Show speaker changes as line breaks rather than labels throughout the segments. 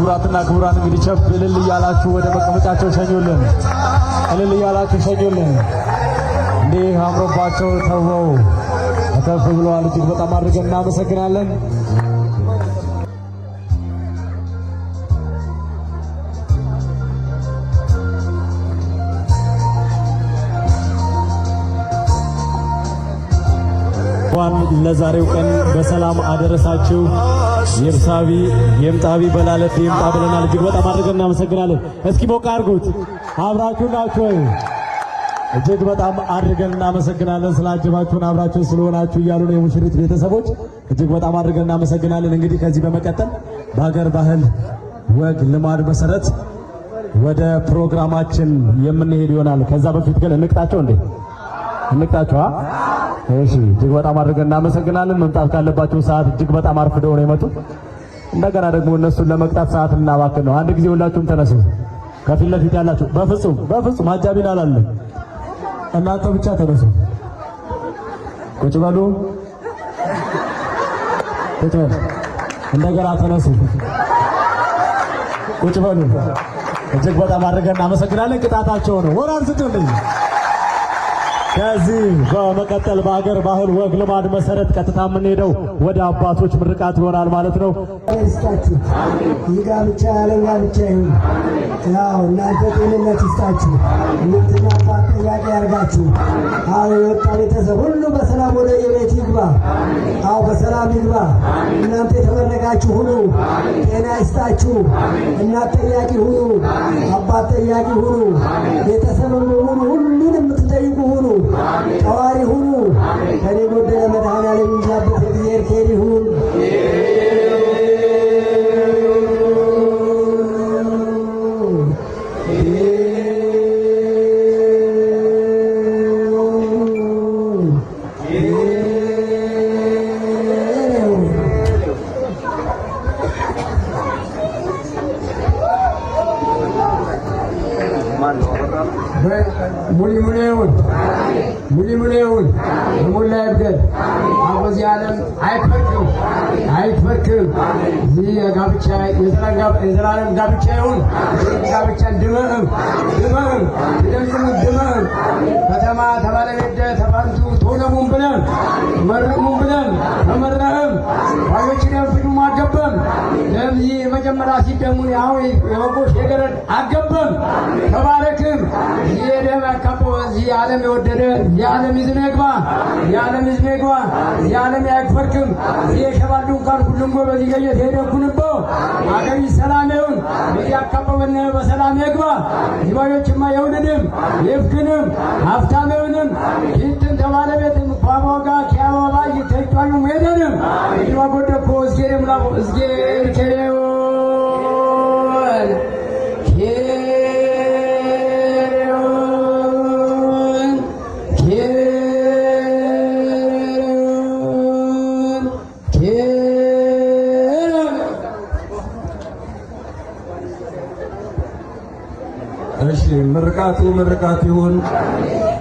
ክቡራትና ክቡራን እንግዲህ ቸፍ እልል እያላችሁ ወደ መቀመጫቸው ሸኙልን። እልል እያላችሁ ሸኙልን። እንዲህ አምሮባቸው ተውበው ከተፍ ብለዋል። እጅግ በጣም አድርገን እናመሰግናለን። እንኳን ለዛሬው ቀን በሰላም አደረሳችሁ። የብሳቢ የምጣቢ በላለት ይምጣ ብለናል። እጅግ በጣም አድርገን እናመሰግናለን። እስኪ ሞቅ አድርጉት። አብራችሁ ናችሁ ወይ? እጅግ በጣም አድርገን እናመሰግናለን ስላጀባችሁን አብራችሁ ስለሆናችሁ እያሉ ነው የሙሽሪት ቤተሰቦች። እጅግ በጣም አድርገን እናመሰግናለን። እንግዲህ ከዚህ በመቀጠል በሀገር ባህል ወግ ልማድ መሰረት ወደ ፕሮግራማችን የምንሄድ ይሆናል። ከዛ በፊት ግን እንቅጣቸው እንዴ? እንቅጣቸው። እሺ፣ እጅግ በጣም አድርገን እናመሰግናለን። መምጣት ካለባቸው ሰዓት እጅግ በጣም አርፍደው ነው የመጡት። እንደገና ደግሞ እነሱን ለመቅጣት ሰዓት እናባክን ነው። አንድ ጊዜ ሁላችሁም ተነሱ። ከፊት ለፊት ያላችሁ በፍጹም አጃቢን አላለም። እናንተ ብቻ ተነሱ። ቁጭ በሉ። እንደገና ተነሱ። ቁጭ በሉ። እጅግ በጣም አድርገን እናመሰግናለን። ቅጣታቸው ነው። ወራን ስጡልኝ። ከዚህ በመቀጠል በሀገር ባህል ወግ ልማድ መሰረት ቀጥታ የምንሄደው ወደ አባቶች ምርቃት ይሆናል ማለት ነው።
ይስጣችሁ። ጋብቻ ያለ ጋብቻ ይሁን። ያው እናንተ ጤንነት ይስጣችሁ። እናንተና አባት ጥያቄ ያርጋችሁ። አዎ የወጣ ቤተሰብ ሁሉ በሰላም ወደ የቤት ይግባ። አዎ በሰላም ይግባ። እናንተ የተመረቃችሁ ሁኑ። ጤና ይስጣችሁ። እናት ጠያቂ ሁኑ። አባት ጠያቂ ሁኑ። ቤተሰብም ሁኑ። ሁሉንም የምትጠይቁ ሁኑ። ቀዋሪ ሁኑ። ከኔ ጎደለ መድኃኔዓለም ይዛበት እግዚአብሔር ኬር ይሁን። ሙሊሙሌውን በሞላ ይብገድ። አበዚህ ዓለም አይፈርክም። ይህ ጋብቻ የዘላለም ጋብቻ ይሁን። ጋብቻን ድመህም ከተማ ተባለቤደ ተባንቱ ቶለሙን ብለን መርሙን ብለን ተመረህም ባዮችንም ፍጁም አገበም ለዚህ የመጀመሪያ ሲደሙን ያው የወጎሽ የገረድ አገበም ተባረክም። ይህ ደም ያካበው እዚህ ዓለም የወደደ የዓለም ይዝነ ይግባ። የዓለም ያክፈርክም። ይህ የሸባሉ እንኳን ሁሉም በዚህ ገየት ሄደኩንቦ አገሪ ሰላም ይሁን። በዚህ አካበበን በሰላም ይግባ። ይባዮችማ የውልድም ይፍክንም ሀብታም ይሁንም ይትን ተባለቤትም ፋቦጋ ኪያባባ ይተጫዩ ሜደንም ይዋጎደኮ እስጌም ላቦ እስጌር ከሌው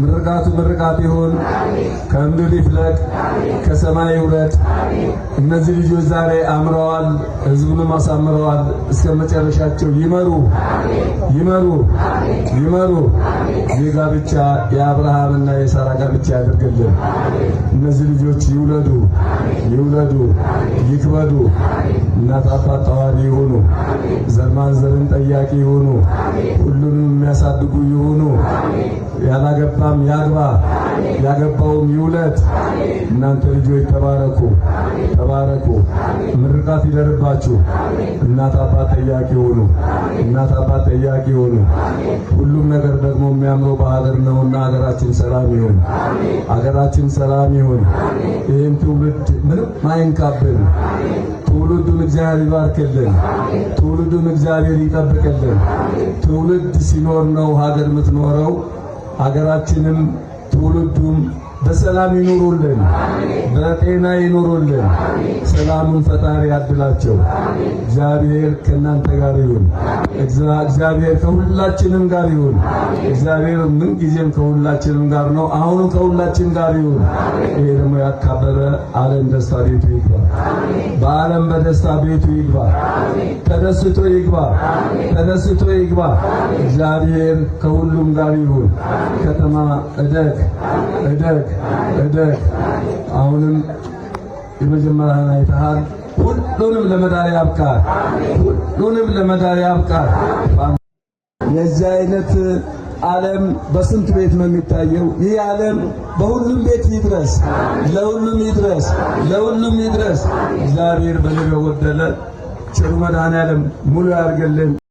ምርቃቱ ምርቃት ይሁን። ከምድር ይፍለቅ ከሰማይ ይውረድ። እነዚህ ልጆች ዛሬ አምረዋል፣ ህዝቡንም አሳምረዋል። እስከ መጨረሻቸው ይመሩ። ይህ ጋብቻ የአብርሃምና የሳራ ጋብቻ ያድርግልን። እነዚህ ልጆች ይውለዱ፣ ይክበዱ። እናት አባት ተዋሪ ይሁኑ። ዘር ማንዘርን ጠያቂ ይሁኑ። ሁሉንም የሚያሳድጉ ይሁኑ። ያላገባም ያግባ፣ ያገባውም ይውለድ። እናንተ ልጆች ተባረኩ። ምርቃት ይደርባችሁ። እናት አባት ጠያቂ ሁኑ። ሁሉም ነገር ደግሞ የሚያምረው በሀገር ነውና ሀገራችን ሰላም ይሁን። ይህም ትውልድ ምንም አይንካብን። ትውልዱን እግዚአብሔር ይባርክልን። ትውልዱን እግዚአብሔር ይጠብቅልን። ትውልድ ሲኖር ነው ሀገር የምትኖረው። ሀገራችንም ትውልዱም
በሰላም ይኑሩልን፣ በጤና ይኑሩልን። ሰላሙን ፈጣሪ ያድላቸው። እግዚአብሔር ከእናንተ ጋር ይሁን። እግዚአብሔር ከሁላችንም ጋር ይሁን። እግዚአብሔር ምን ጊዜም ከሁላችንም ጋር ነው። አሁንም ከሁላችን ጋር ይሁን። ይሄ ደግሞ ያካበረ ዓለም ደስታ ቤቱ ይግባ። በዓለም በደስታ ቤቱ ይግባ። ተደስቶ ይግባ። ተደስቶ ይግባ። እግዚአብሔር ከሁሉም ጋር ይሁን። ከተማ እደግ እደግ እደግ። አሁንም የመጀመሪያን አይተሃል። ሁሉንም ለመዳር ያብቃል። ሁሉንም ለመዳር ያብቃል። የዚህ አይነት ዓለም በስንት ቤት ነው የሚታየው? ይህ ዓለም በሁሉም ቤት ይድረስ፣ ለሁሉም ይድረስ፣ ለሁሉም ይድረስ። እግዚአብሔር በልብ የጎደለ ቸሩ መድኃኔዓለም ሙሉ ያድርግልን።